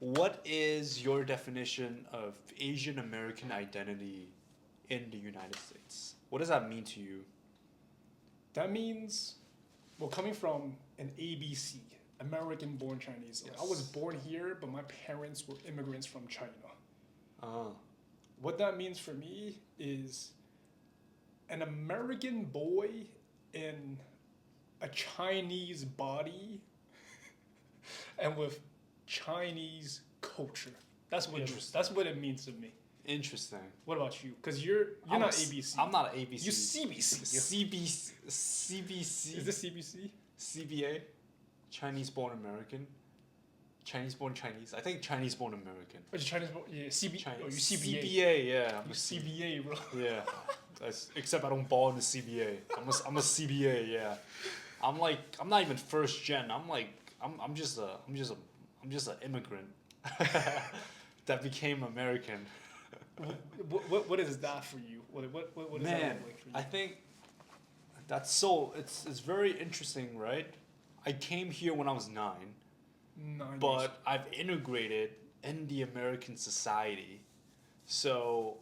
What is your definition of Asian American identity in the United States? What does that mean to you? That means, well, coming from an ABC, American born Chinese. Like, I was Yes. born here, but my parents were immigrants from China. Uh, What that means for me is an American boy in a Chinese body and with Chinese culture. Interesting. That's what it means to me. Interesting. What about you? Because you're I'm not a s- ABC. I'm not an ABC. You CBC. CBC. CBC. Is this CBC? CBA? Chinese born American? Chinese born Chinese? I think Chinese born American. Or Chinese? Yeah, CB. Chinese. Oh, you CBA. CBA, yeah. I'm You a CBA, bro. Yeah. Except I don't ball in the CBA. I'm a CBA, yeah. I'm not even first gen. I'm just an immigrant that became American. What is that for you? What does that Man, look like for you? I think it's very interesting, right? I came here when I was 9, 9 years. but I've integrated in the American society. So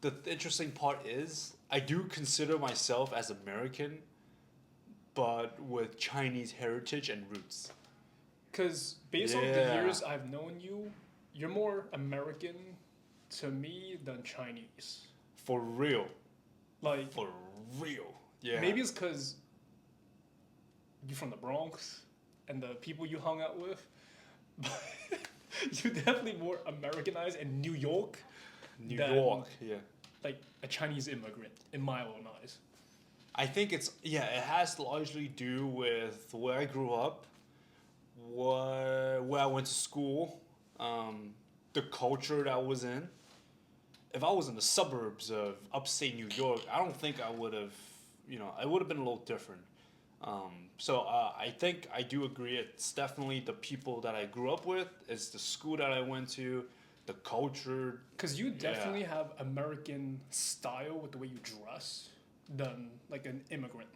the interesting part is I do consider myself as American, but with Chinese heritage and roots. Because based on the Yeah. years I've known you, you're more American to me than Chinese. For real. Like, For real. Yeah. maybe it's because you're from the Bronx and the people you hung out with, but you're definitely more Americanized in New York, New than- York, yeah. like a Chinese immigrant, in my own eyes. I think it has to largely do with where I grew up, where I went to school, the culture that I was in. If I was in the suburbs of upstate New York, I don't think I would have, I would have been a little different. I think I do agree. It's definitely the people that I grew up with. It's the school that I went to, the culture. Because you Yeah. definitely have American style with the way you dress than like an immigrant.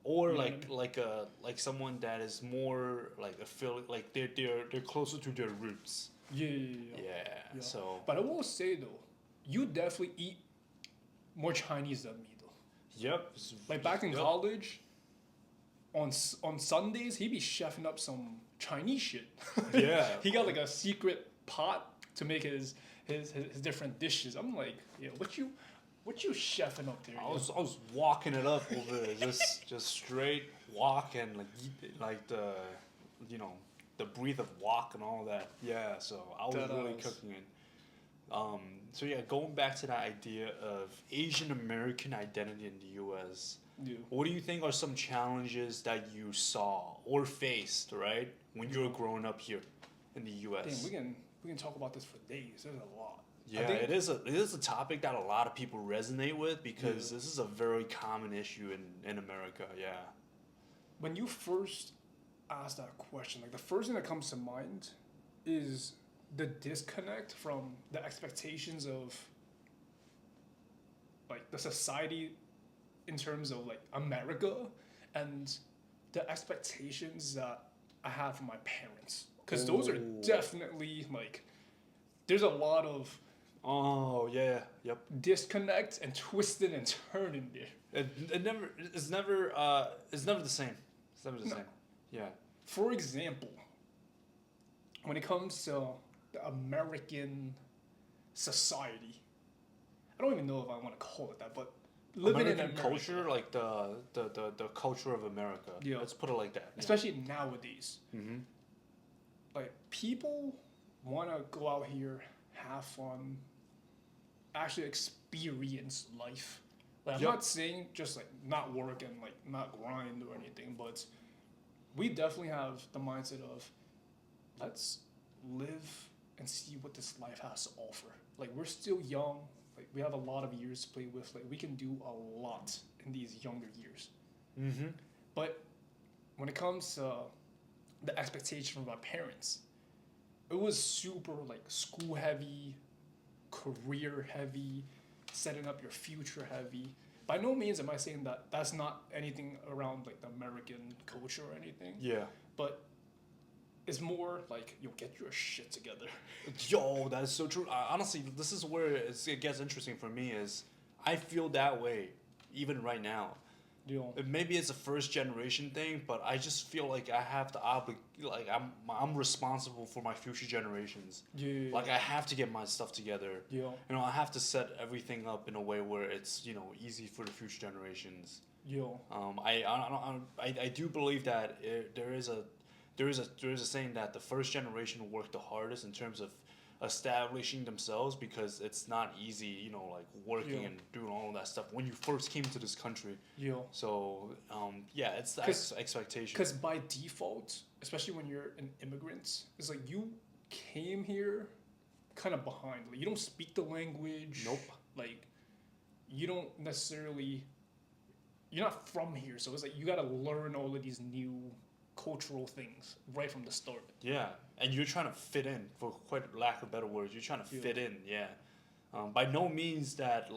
Or You know like what I like someone that is more like like they're closer to their roots. Yeah. Yeah. Yeah. So But I will say though, you definitely eat more Chinese than me though. yep. Like back in Yep. college, on Sundays he'd be chefing up some Chinese shit. Yeah. He got like a secret pot to make his different dishes. I'm like, yeah, what you chefing up there? I was walking it up over there, just straight walking like the the breathe of walk and all that. Yeah, so I was really Deadass. cooking it. So yeah, going back to that idea of Asian American identity in the U.S. Yeah. What do you think are some challenges that you saw or faced, right, when you were growing up here in the U.S.? Damn, we can talk about this for days. There's a lot. I Yeah, think- it is a topic that a lot of people resonate with because Yeah. this is a very common issue in America. Yeah. When you first ask that question, like the first thing that comes to mind is the disconnect from the expectations of like the society in terms of like America and the expectations that I have from my parents. Because those are Ooh. definitely like there's a lot of Oh yeah. Yep. disconnect and twisting and turning there. It never it's never the same. It's never the No. same. Yeah. For example, when it comes to the American society, I don't even know if I want to call it that, but living American in America, culture, like the culture of America. Yeah. Let's put it like that. especially nowadays, Mm-hmm. like people want to go out here, have fun, actually experience life. Like I'm Yep. not saying just like not work and like not grind or anything, but we definitely have the mindset of let's live and see what this life has to offer. Like we're still young, like we have a lot of years to play with. Like we can do a lot in these younger years. Mm-hmm. But when it comes to the expectation from my parents, it was super like school heavy, career heavy, setting up your future heavy. By no means am I saying that that's not anything around like the American culture or anything, Yeah. but is more like, yo, get your shit together. Yo, that is so true. Honestly, this is where it gets interesting for me. Is I feel that way, even right now. Yo, Maybe it's a first generation thing, but I just feel like I have to like I'm responsible for my future generations. yeah, Like I have to get my stuff together. yo, I have to set everything up in a way where it's easy for the future generations. yo, I do believe that there is a saying that the first generation worked the hardest in terms of establishing themselves because it's not easy, like working Yeah. and doing all of that stuff when you first came to this country. yo. So yeah, it's the 'Cause- expectation. Because by default, especially when you're an immigrant, it's like you came here kind of behind. Like, you don't speak the language. Nope. Like, you don't necessarily. You're not from here, so it's like you gotta learn all of these new cultural things right from the start. Yeah, and you're trying to fit in, for quite lack of better words. You're trying to Yeah. fit in. Yeah. By no means that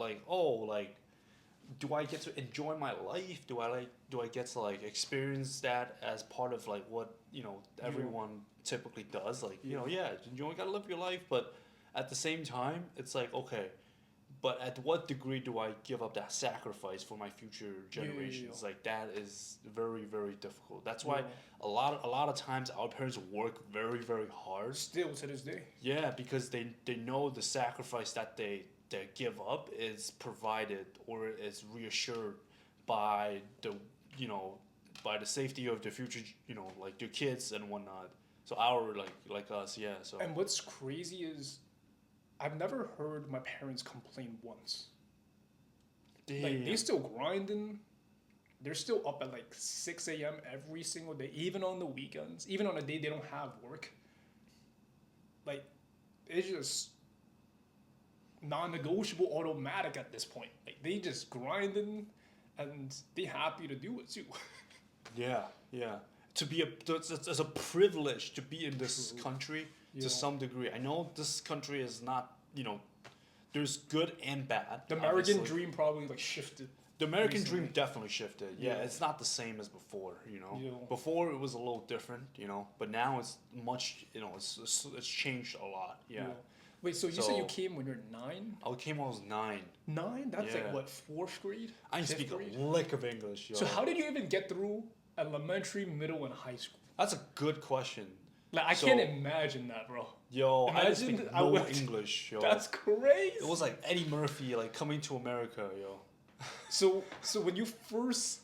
do I get to enjoy my life? Do I get to experience that as part of what everyone typically does? Yeah, you gotta live your life, but at the same time, it's like, okay, but at what degree do I give up that sacrifice for my future generations? Like that is very, very difficult. That's why Yeah. a lot of times our parents work very, very hard. Still to this day. Yeah, because they know the sacrifice that they give up is provided or is reassured by the safety of the future, like their kids and whatnot. So our like us, yeah. So And what's crazy is, I've never heard my parents complain once. Like, they still grinding. They're still up at 6 a.m. every single day, even on the weekends, even on a day they don't have work. Like, it's just non-negotiable, automatic at this point. Like, they just grinding, and they happy to do it too. yeah, yeah. To be it's a privilege to be in this True. country Yeah. to some degree. I know this country is not, there's good and bad. The American obviously. dream probably shifted. The American recently. dream definitely shifted. Yeah, Yeah. it's not the same as before, Yeah. Before it was a little different, but now it's much, it's changed a lot. Yeah. Wait, so you said you So- came when you're 9? I came when I was 9. 9? That's Yeah. what, 4th grade? I didn't 5th speak grade? a lick of English, yo. So how did you even get through elementary, middle, and high school? That's a good question. Like, I So- can't imagine that, bro. Yo, I didn't Imagine speak I no went- English, yo. That's crazy. It was like Eddie Murphy, coming to America, yo. So when you first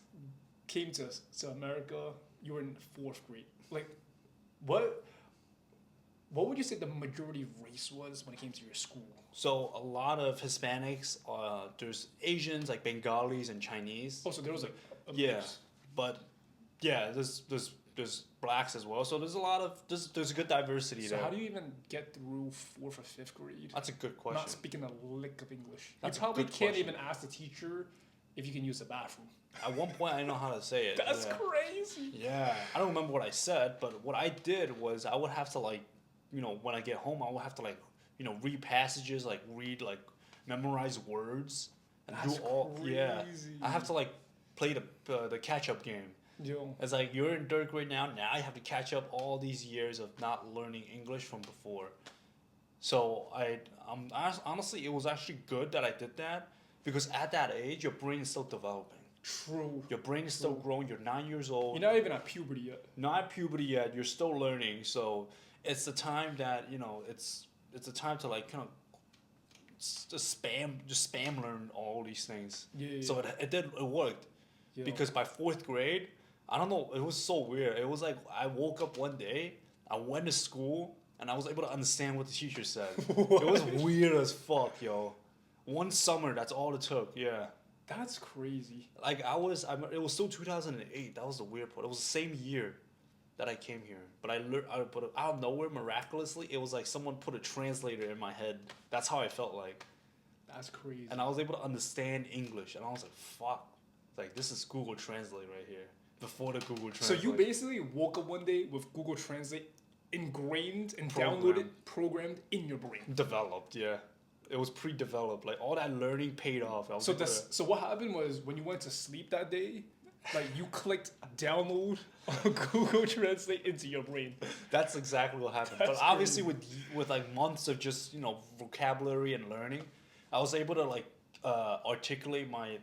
came to America, you were in 4th grade. Like, what would you say the majority race was when it came to your school? So a lot of Hispanics, there's Asians like Bengalis and Chinese. Oh, so there was a Yeah, mix. but yeah, there's blacks as well. So there's a lot of there's a good diversity So there. how do you even get through 4th or 5th grade? That's a good Not question. speaking a lick of English. That's a you probably good can't question. even ask the teacher if you can use the bathroom. At one point, I didn't know how to say it. That's yeah. crazy. Yeah, I don't remember what I said, but what I did was I would have to when I get home, I would have to read passages, memorize words, and That's do all. Yeah, crazy. I have to play the catch up game. Yo, It's like you're in 3rd grade now. Now I have to catch up all these years of not learning English from before. So honestly, it was actually good that I did that because at that age, your brain is still developing. true. Your brain is still True. growing. You're 9 years old. You're not even at puberty yet. Not at puberty yet. You're still learning. So it's the time that it's the time to just spam learn all these things. Yeah. So it worked Yeah. because by 4th grade, I don't know. It was so weird. It was like I woke up one day, I went to school, and I was able to understand what the teacher said. It was weird as fuck, yo. One summer, that's all it took. Yeah. That's crazy. It was still 2008. That was the weird part. It was the same year that I came here, but but out of nowhere, miraculously, it was like someone put a translator in my head. That's how I felt like, That's crazy. and I was able to understand English, and I was like, "Fuck!" Like this is Google Translate right here. Before the Google So Translate. you basically woke up one day with Google Translate ingrained and Programmed. downloaded, programmed in your brain. developed, yeah. It was pre-developed. Like all that learning paid off. I was So able to- so what happened was when you went to sleep that day, Like you clicked download on Google Translate into your brain. That's exactly what happened. That's But obviously, crazy. with like months of just vocabulary and learning, I was able to like articulate my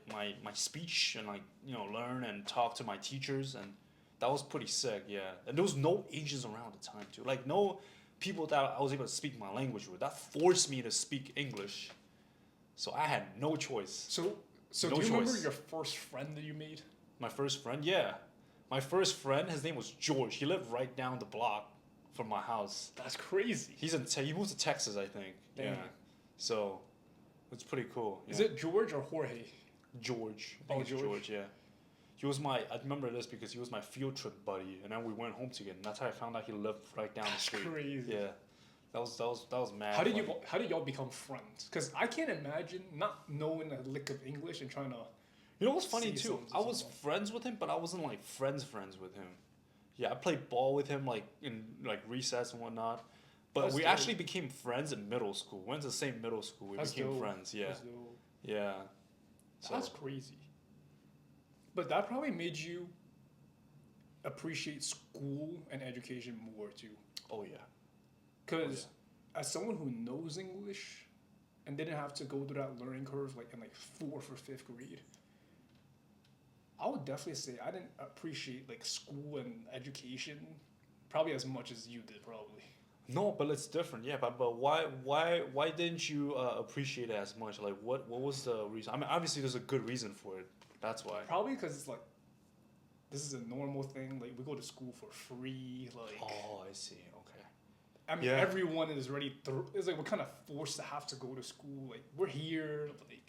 speech and like learn and talk to my teachers, and that was pretty sick. Yeah, and there was no Asians around at the time too. Like no people that I was able to speak my language with. That forced me to speak English, so I had no choice. So No do you remember choice. your first friend that you made? My first friend, yeah, my first friend. His name was George. He lived right down the block from my house. That's crazy. He moved to Texas, I think. Damn. Yeah. So it's pretty cool. Is yeah. it George or Jorge? George? I Oh, think it's George. George. Yeah. He was my. I remember this because he was my field trip buddy, and then we went home together. And that's how I found out he lived right down the That's street. crazy. Yeah. That was mad. How did funny. how did y'all become friends? Because I can't imagine not knowing a lick of English and trying to. You know what's funny See too? something to I was someone. friends with him, but I wasn't like friends with him. Yeah, I played ball with him like in like recess and whatnot. But That's we dope. actually became friends in middle school. We went to the same middle school. We That's became dope. friends. Yeah. That's dope. Yeah. So That's crazy. But that probably made you appreciate school and education more too. oh yeah. Because as someone who knows English and didn't have to go through that learning curve like in like 4th or 5th grade, I would definitely say I didn't appreciate like school and education probably as much as you did probably. No, but it's different. Yeah, but why didn't you appreciate it as much? Like what was the reason? I mean, obviously there's a good reason for it. That's why. Probably because it's like this is a normal thing. Like we go to school for free. Like Oh, I see. Okay. I mean, Yeah. everyone is ready. It's like we're kind of forced to have to go to school. Like we're here. Like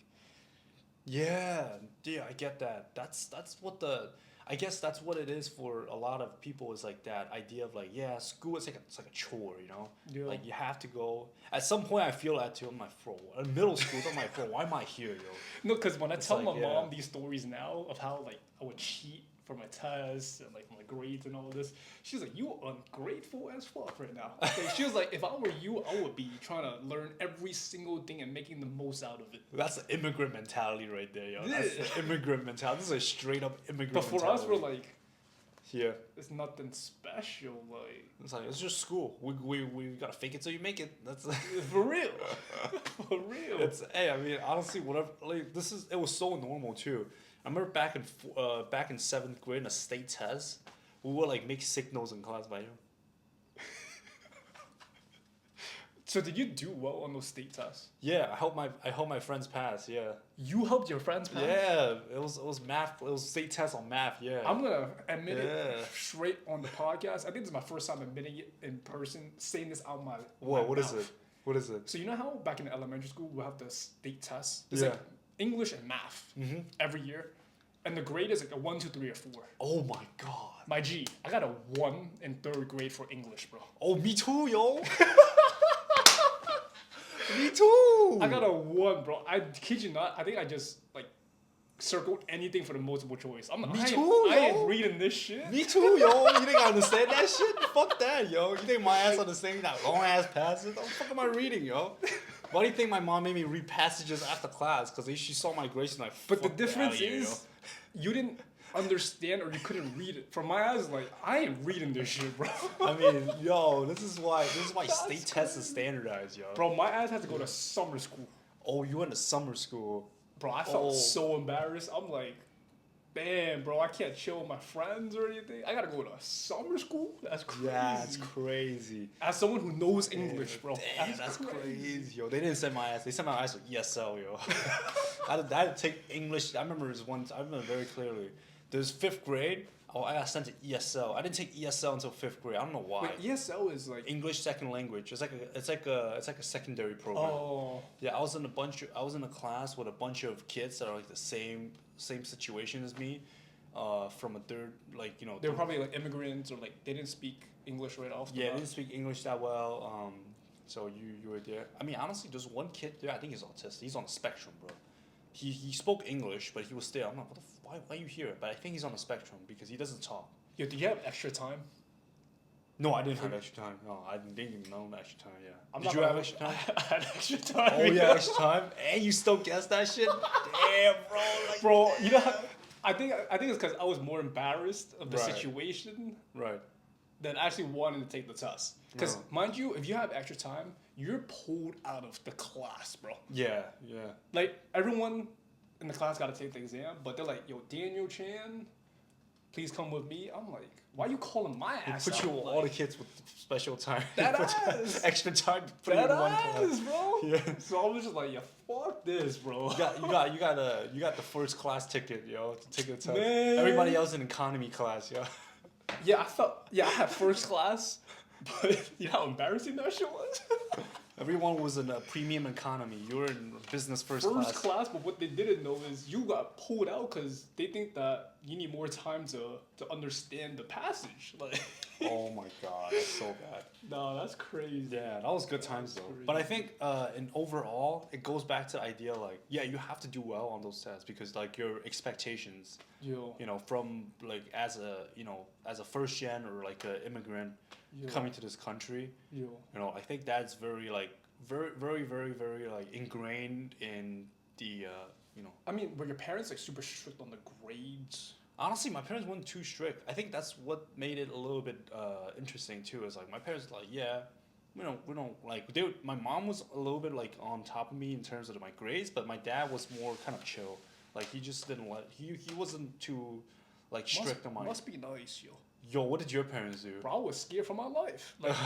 Yeah, I get that. That's what the. I guess that's what it is for a lot of people. Is like that idea of like, yeah, school is it's like a chore, you know. Yeah. Like you have to go. At some point, I feel that too. I'm like, bro, in middle school, I'm like, bro, why am I here, yo? no, because when I It's tell like, my yeah. mom these stories now of how like I would cheat for my tests and like my grades and all of this, she's like, "You ungrateful as fuck right now." Like, she was like, "If I were you, I would be trying to learn every single thing and making the most out of it." That's the immigrant mentality right there, yo. That's Yeah. the immigrant mentality. This is a straight up immigrant But for mentality. us, we're like, yeah. it's nothing special. Like It's like it's just school. We gotta fake it till you make it. That's for real, for real. it's hey. I mean, honestly, whatever. Like it was so normal too. I remember back in 7th grade in a state test, we would like make signals in class by you. So did you do well on those state tests? Yeah, I helped my friends pass. Yeah. You helped your friends pass? Yeah, it was math. It was state test on math. Yeah. I'm gonna admit Yeah. it straight on the podcast. I think this is my first time admitting it in person, saying this out my Whoa, my what is mouth. it? What is it? So you know how back in elementary school we have the state tests? It's Yeah. like English and math Mm-hmm. every year, and the grade is like a 1, 2, 3, or 4. Oh my god. My G, I got a 1 in 3rd grade for English, bro. Oh, me too, yo. Me too. I got a 1, bro. I kid you not. I think I just like circled anything for the multiple choice. I'm like, Me I too, ain't yo. reading this shit. Me too, yo. You think I understand that shit? Fuck that, yo. You think my ass understands that long ass passages? What the fuck am I reading, yo? Why do you think my mom made me read passages after class? Because she saw my grades and like. But the "Fuck difference outta here, is, you didn't understand or you couldn't read it. From my eyes, like I ain't reading this shit, bro. yo." I mean, yo, this is why That's state tests is standardized, yo. Bro, my ass had to go to summer school. Oh, you went to summer school. Bro, I felt Oh. so embarrassed. I'm like, damn, bro, I can't chill with my friends or anything. I gotta go to summer school? That's crazy. That's crazy. As someone who knows English, bro. Damn, that's crazy, yo. They didn't send my ass. They sent my ass with ESL, yo. I had to take English. I remember this once. I remember very clearly. There's 5th grade. Oh, I got sent to ESL. I didn't take ESL until 5th grade. I don't know why. But ESL is like, English second language. It's like a secondary program. oh, Yeah, I was in a class with a bunch of kids that are like the same situation as me, from a third they were probably like immigrants or like they didn't speak English right off the yeah, they bat. didn't speak English that well. So you were there. I mean, honestly, there's one kid there. I think he's autistic. He's on the spectrum, bro. He spoke English, but he was still. I'm like, why are you here? But I think he's on the spectrum because he doesn't talk. Yo, do you have extra time? No, I didn't have extra time. No, I didn't even know extra time. Yeah. I'm Did not you gonna- have extra time? I had extra time. Oh yeah, extra time, and you still guess that shit? Damn, bro. Like, Bro, you know how, I think it's because I was more embarrassed of the Right. situation Right. than actually wanting to take the test. Because No. mind you, if you have extra time, you're pulled out of the class, bro. Yeah. Yeah. Like everyone in the class got to take the exam, but they're like, "Yo, Daniel Chan, please come with me." I'm like, "Why you calling my They ass put you out?" all the kids with special time. That Put you- ass. extra time. Put you That in one class. ass, bro. Yeah. So I was just like, "Yeah, fuck this, bro." You got the first class ticket, yo, to take the test. Man. Everybody else in economy class, yo. Yeah, I had first class, but you know how embarrassing that shit was. Everyone was in a premium economy. You were in business first class. But what they didn't know is you got pulled out because they think that you need more time to understand the passage. Like, Oh my god, that's so bad. no, that's crazy. Yeah, that was good times though. crazy. But I think in overall, it goes back to the idea like, yeah, you have to do well on those tests because like your expectations, Yo, you know, from like as a first gen or like an immigrant yo, coming to this country, yo. you know, I think that's very like ingrained in the I mean, were your parents like super strict on the grades? honestly, my parents weren't too strict. I think that's what made it a little bit interesting too. Is like my parents like, yeah, we don't like my mom was a little bit like on top of me in terms of my grades, but my dad was more kind of chill. Like he just didn't let he wasn't too like strict on my. Must be nice, yo. Yo, what did your parents do? Bro, I was scared for my life. Like,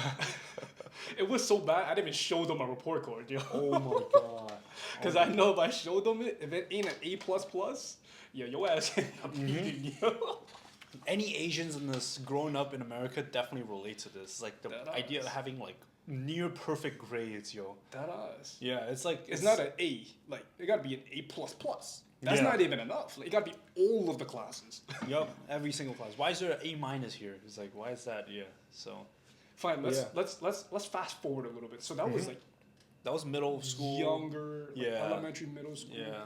it was so bad. I didn't even show them my report card, yo. Oh my god. Because I know if I showed them it, if it ain't an A plus plus, yeah, your ass ain't a beating, yo. Any Asians in this growing up in America definitely relate to this. Like the That idea of ass. having like near perfect grades, yo. That ass. Yeah, it's like It's not an A. Like, it gotta be an A plus plus. That's Yeah. not even enough. Like, it gotta be all of the classes. Yup, every single class. Why is there an A minus here? It's like why is that? Yeah. So Fine, let's Yeah. let's fast forward a little bit. So that was like that was middle school. younger, like, Yeah. elementary, middle school. Yeah.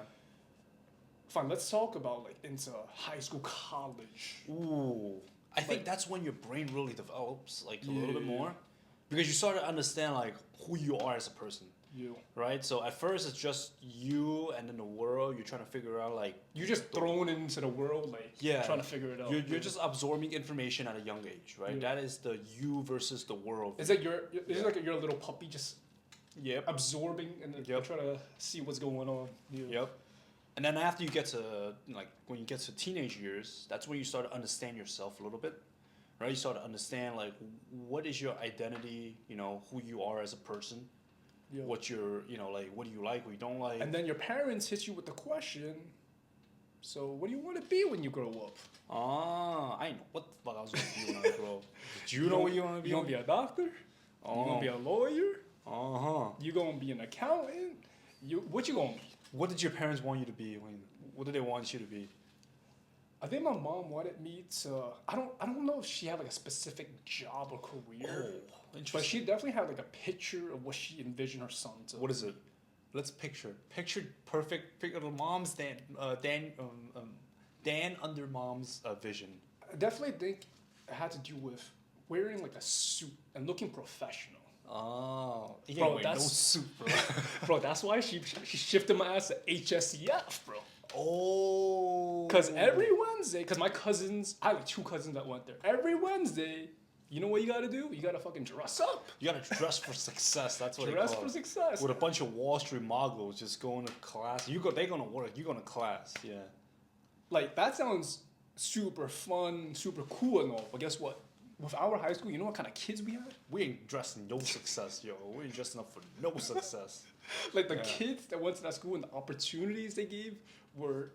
Fine, let's talk about like into high school, college. Ooh. I think Like- that's when your brain really develops like a little bit Yeah. more. Because you start to understand like who you are as a person. You. Right? So at first it's just you and then the world, you're trying to figure out like You're just thrown into the world, like Yeah. trying to figure it out. you're just absorbing information at a young age, right? Yeah. That is the you versus the world. It's like it's like you're a little puppy just Yep. absorbing and then Yep. trying to see what's going on. Yeah. Yep. And then after you get to like when you get to teenage years, that's when you start to understand yourself a little bit, right? You start to understand like what is your identity, you know, who you are as a person, Yeah. what you're, you know, like what do you like, what you don't like. And then your parents hit you with the question, so what do you want to be when you grow up? I know what the fuck I was gonna be when I grow up. Did you know what you want to be? You gonna be a doctor? You gonna be a lawyer? Uh-huh. You gonna be an accountant? What you gonna be? What did your parents want you to be when what did they want you to be? I think my mom wanted me to. I don't know if she had like a specific job or career, but interesting. she definitely had like a picture of what she envisioned her son to. What is it? Let's picture perfect picture the mom's Dan under mom's vision. I definitely think it had to do with wearing like a suit and looking professional. Oh, he Bro, ain't wearing no that's- suit, bro. Bro, that's why she shifted my ass to HSCF, bro. Oh, Because every Wednesday, because my cousins, I have like 2 cousins that went there. Every Wednesday, you know what you gotta do? You gotta fucking dress up. you gotta dress for success. That's what Dress they call for it. success. With a bunch of Wall Street moguls just going to class. They're gonna work. You going to class. Yeah. Like, that sounds super fun, super cool and all. But guess what? With our high school, you know what kind of kids we had? We ain't dressing no success, yo. We ain't dressing up for no success. Like, the Yeah. kids that went to that school and the opportunities they gave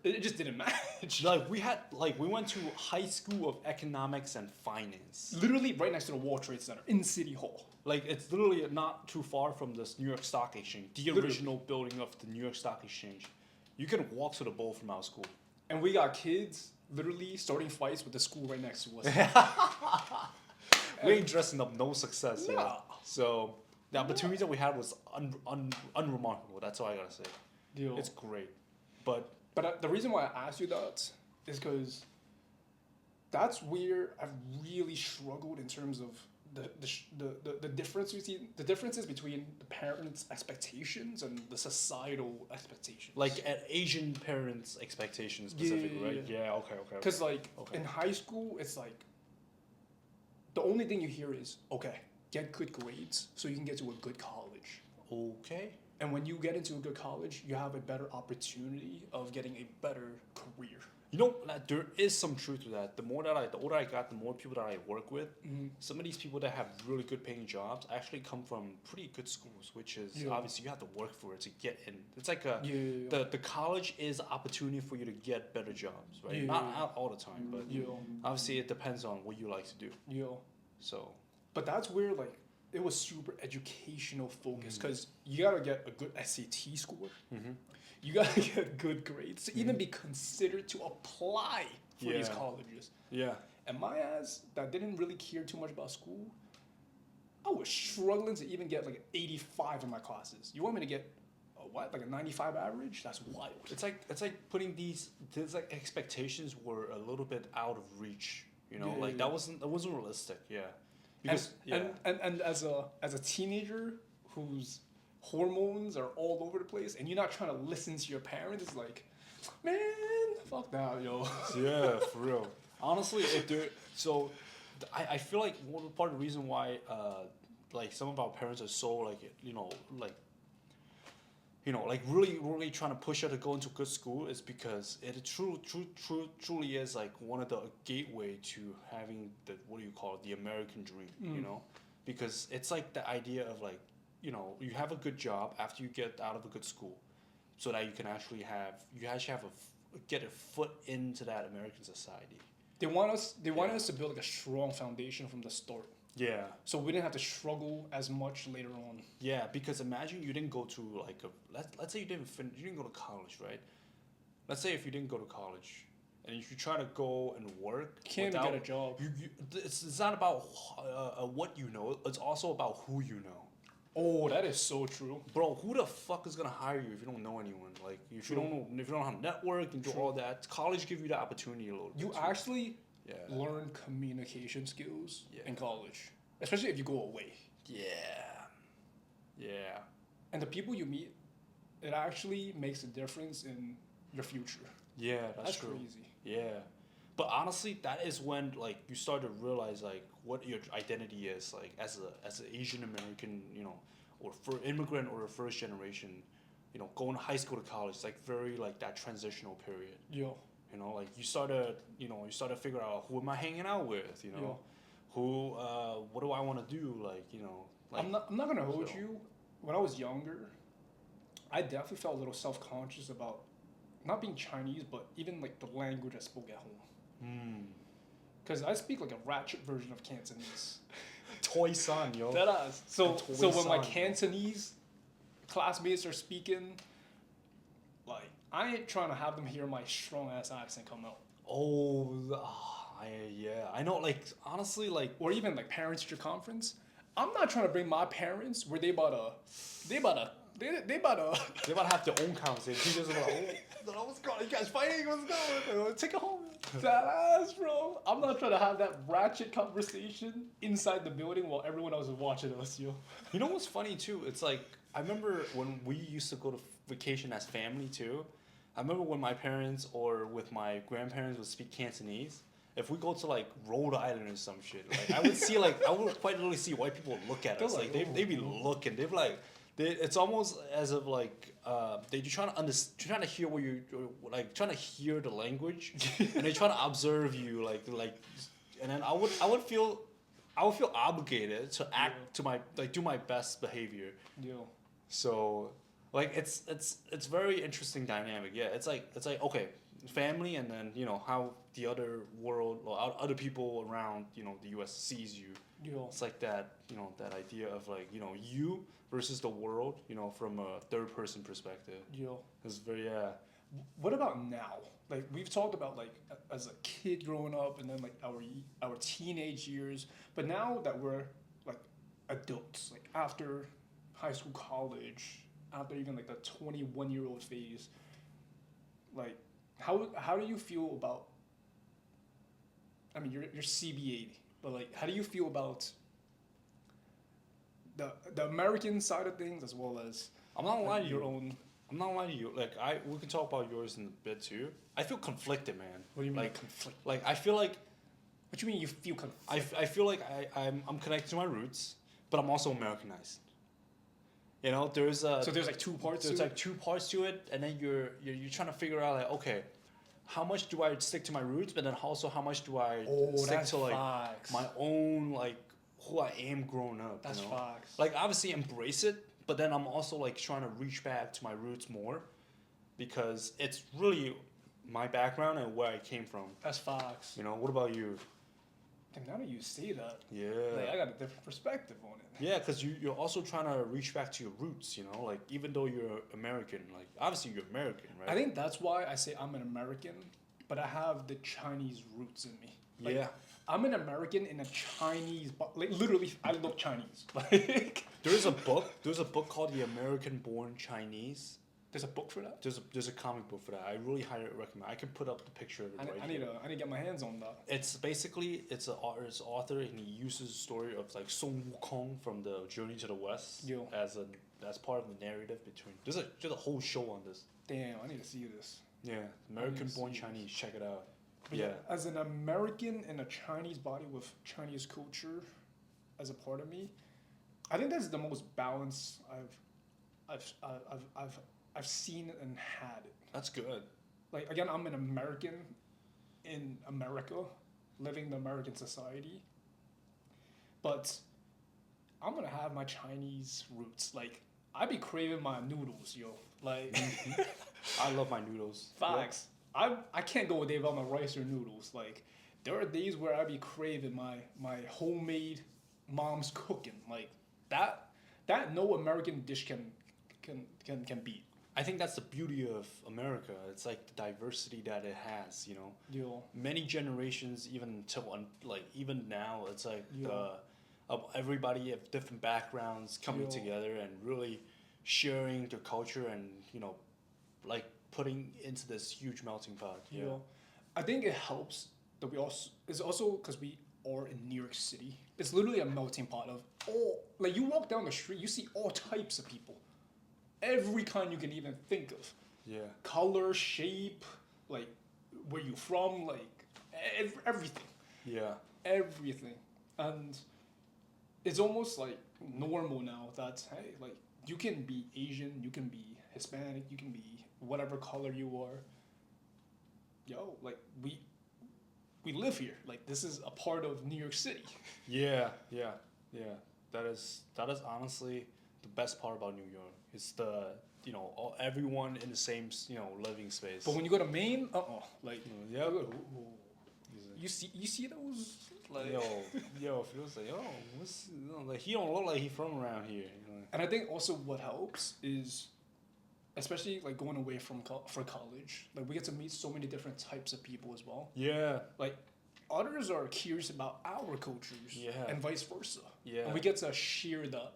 it just didn't match. Like we went to high school of economics and finance. Literally right next to the World Trade Center in City Hall. Like it's literally not too far from this New York Stock Exchange, the Literally. original building of the New York Stock Exchange. You can walk to the bowl from our school. And we got kids literally starting fights with the school right next to us. We ain't dressing up no success. Yeah. Nah. So the opportunity that we had was unremarkable. That's all I gotta say. Deal. It's great, but But the reason why I asked you that is because that's where I've really struggled in terms of the differences between the parents' expectations and the societal expectations. Like at Asian parents' expectations specifically, right? Yeah. Okay. Okay. Because like Okay. in high school, it's like the only thing you hear is okay, get good grades so you can get to a good college. Okay. And when you get into a good college, you have a better opportunity of getting a better career. You know, like, there is some truth to that. The older I got, the more people that I work with, some of these people that have really good paying jobs actually come from pretty good schools, which is obviously you have to work for it to get in. It's like the college is opportunity for you to get better jobs, right? Not all the time, but obviously it depends on what you like to do. So, but that's where like it was super educational focused because you gotta get a good SAT score. You gotta get good grades to even be considered to apply for these colleges. Yeah. And my ass that didn't really care too much about school, I was struggling to even get like an 85 in my classes. You want me to get like a 95 average? That's wild. It's like putting these like expectations were a little bit out of reach. You know, that wasn't realistic. Yeah. Because and as a teenager whose hormones are all over the place and you're not trying to listen to your parents, it's like, man, fuck that, yo. Yeah, for real. Honestly, I feel like part of the reason why like some of our parents are so like really trying to push her to go into good school is because it truly is like one of the gateway to having the what do you call it, the American dream, you know, because it's like the idea of like, you know, you have a good job after you get out of a good school, so that you can actually get a foot into that American society. They want us to build like a strong foundation from the start. Yeah. So we didn't have to struggle as much later on. Yeah, because imagine you didn't go to like let's say you didn't go to college, right? Let's say if you didn't go to college and if you try to go and work, you can't even get a job. It's not about what you know. It's also about who you know. Oh, that is so true, bro. Who the fuck is gonna hire you if you don't know anyone? Like if you don't know how to network and do all that, college give you the opportunity a little bit. You actually learn communication skills in college, especially if you go away. Yeah. And the people you meet, it actually makes a difference in your future. Yeah, that's true. Crazy. Yeah. But honestly, that is when like you start to realize like what your identity is like as an Asian American, you know, or for immigrant or a first generation, you know, going to high school to college. It's like very like that transitional period. Yeah. You know, like you start to figure out who am I hanging out with, you know, who what do I want to do, like, you know. Like, I'm not gonna hold you. When I was younger, I definitely felt a little self-conscious about not being Chinese, but even like the language I spoke at home. Because I speak like a ratchet version of Cantonese. Toy son, yo. Deadass. So when my Cantonese classmates are speaking, like I ain't trying to have them hear my strong ass accent come out. Yeah. I know, like honestly, like or even like parents teacher conference. I'm not trying to bring my parents where they about to have their own conversation. Teachers are like, oh, what's going on? You guys fighting? What's going on? Take it home. That ass, bro. I'm not trying to have that ratchet conversation inside the building while everyone else is watching us, yo. You know what's funny too? It's like I remember when we used to go to vacation as family too. I remember when my parents or with my grandparents would speak Cantonese. If we go to like Rhode Island or some shit, like I would quite literally see white people look at us. Like they'd be looking. They'd be like, it's almost as if like they're trying to hear what you like, trying to hear the language, and they trying to observe you like, and then I would feel obligated to act to my do my best behavior. Yeah. So like it's very interesting dynamic. Yeah, it's like okay, family, and then you know how the other world or other people around, you know, the U.S. sees you. Yeah. It's like that, you know, that idea of like, you know, you versus the world, you know, from a third person perspective. Yeah. It's very What about now? Like we've talked about like as a kid growing up and then like our teenage years, but now that we're like adults, like after high school, college, after even like the 21-year-old phase, like how do you feel about, I mean, you're CB80, but like, how do you feel about the American side of things as well as I'm not lying to your you. own. I'm not lying to you. Like we can talk about yours in a bit too. I feel conflicted, man. What do you mean Like, conflict? like I feel like What do you mean you feel conflict? I feel like I'm connected to my roots, but I'm also Americanized. You know, there's a So there's like two parts. there's to like two parts to it, and then you're trying to figure out like, okay, how much do I stick to my roots, but then also how much do I stick that's to like facts. my own like who I am growing up. That's you know? facts. Like obviously embrace it, but then I'm also like trying to reach back to my roots more, because it's really my background and where I came from. That's facts. You know, what about you? And now that you say that, Yeah. like, I got a different perspective on it. Yeah, because you're also trying to reach back to your roots, you know? Like, even though you're American, like, obviously you're American, right? I think that's why I say I'm an American, but I have the Chinese roots in me. Like, yeah. I'm an American in a Chinese, like literally, I look Chinese. Like, There's a book called The American Born Chinese. there's a book for that. There's a comic book for that. I really highly recommend. I can put up the picture of it right I here. need to get my hands on that. It's basically it's an author and he uses the story of like Sun Wukong from the Journey to the West Yo. as part of the narrative between. There's a whole show on this. Damn, I need to see this. Yeah, American Born see Chinese. Check it out. But Yeah. as an American in a Chinese body with Chinese culture as a part of me, I think that's the most balance I've seen and had. That's good. Like again, I'm an American in America, living the American society. But I'm gonna have my Chinese roots. Like I be craving my noodles, yo. Like I love my noodles. facts. I can't go a day without my rice or noodles. Like there are days where I be craving my homemade mom's cooking. Like that no American dish can beat. I think that's the beauty of America. It's like the diversity that it has, you know. Yo. Many generations, even even now, it's like Yeah. everybody of different backgrounds coming Yeah. together and really sharing their culture and like putting into this huge melting pot. You know, I think it helps that we also it's also because we are in New York City. It's literally a melting pot of all. Like you walk down the street, you see all types of people, every kind you can even think of. Yeah. Color, shape, like where you from, like everything, Yeah. everything, and it's almost like normal now that hey, like you can be Asian, you can be Hispanic, you can be whatever color you are. Yo, like we live here. Like this is a part of New York City. Yeah. That is honestly the best part about New York. It's the everyone in the same living space. But when you go to Maine, like Yeah. you see those like. Yo, feels like like he don't look like he from around here. And I think also what helps is, especially like going away from for college, like we get to meet so many different types of people as well. Yeah. Like others are curious about our cultures, Yeah. and vice versa. Yeah. And we get to share that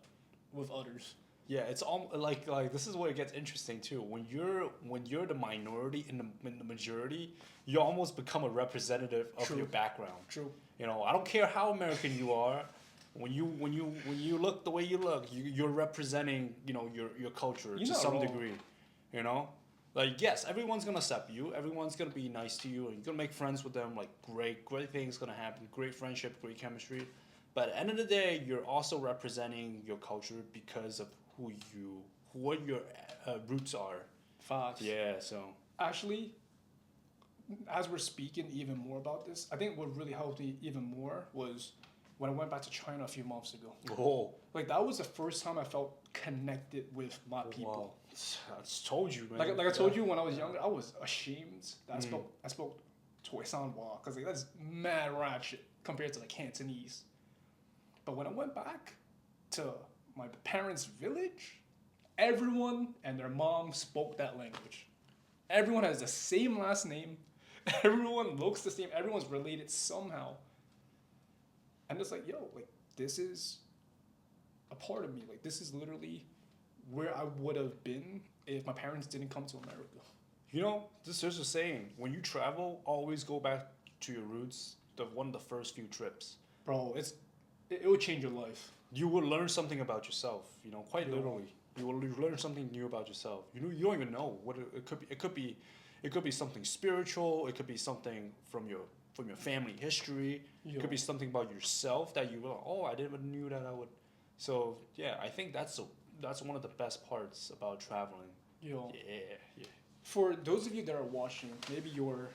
with others. Yeah, it's all like this is where it gets interesting too. When you're the minority in the majority, you almost become a representative of True. your background. True. I don't care how American you are. When you look the way you look, you're representing your culture You're to not some wrong. degree. Like yes, everyone's gonna accept you. Everyone's gonna be nice to you, and you're gonna make friends with them. Like great things gonna happen. Great friendship, great chemistry. But at the end of the day, you're also representing your culture because of what your roots are. Facts. Yeah. So. Actually, as we're speaking even more about this, I think what really helped me even more was when I went back to China a few months ago. Oh. Like that was the first time I felt connected with my people. Wow. I just told you, man. Like I told you when I was younger, I was ashamed that I spoke Toisanhua because like that's mad ratchet compared to like Cantonese. But when I went back to my parents' village, everyone and their mom spoke that language. Everyone has the same last name. Everyone looks the same. Everyone's related somehow. And it's like, yo, like this is a part of me. Like this is literally where I would have been if my parents didn't come to America. There's a saying: when you travel, always go back to your roots. One of the first few trips. Bro, it will change your life. you will learn something about yourself. You know, quite Yeah. literally, you learn something new about yourself. You don't even know what it could be. It could be something spiritual. It could be something from your family history. It Yo, could be something about yourself that you were like, oh, I didn't knew that I would. So yeah, I think that's one of the best parts about traveling. yo. Yeah, yeah. For those of you that are watching, maybe you're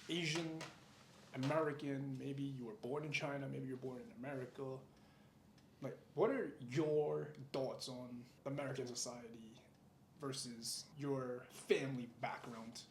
Asian, American, maybe you were born in China, maybe you're born in America. Like, what are your thoughts on American society versus your family background?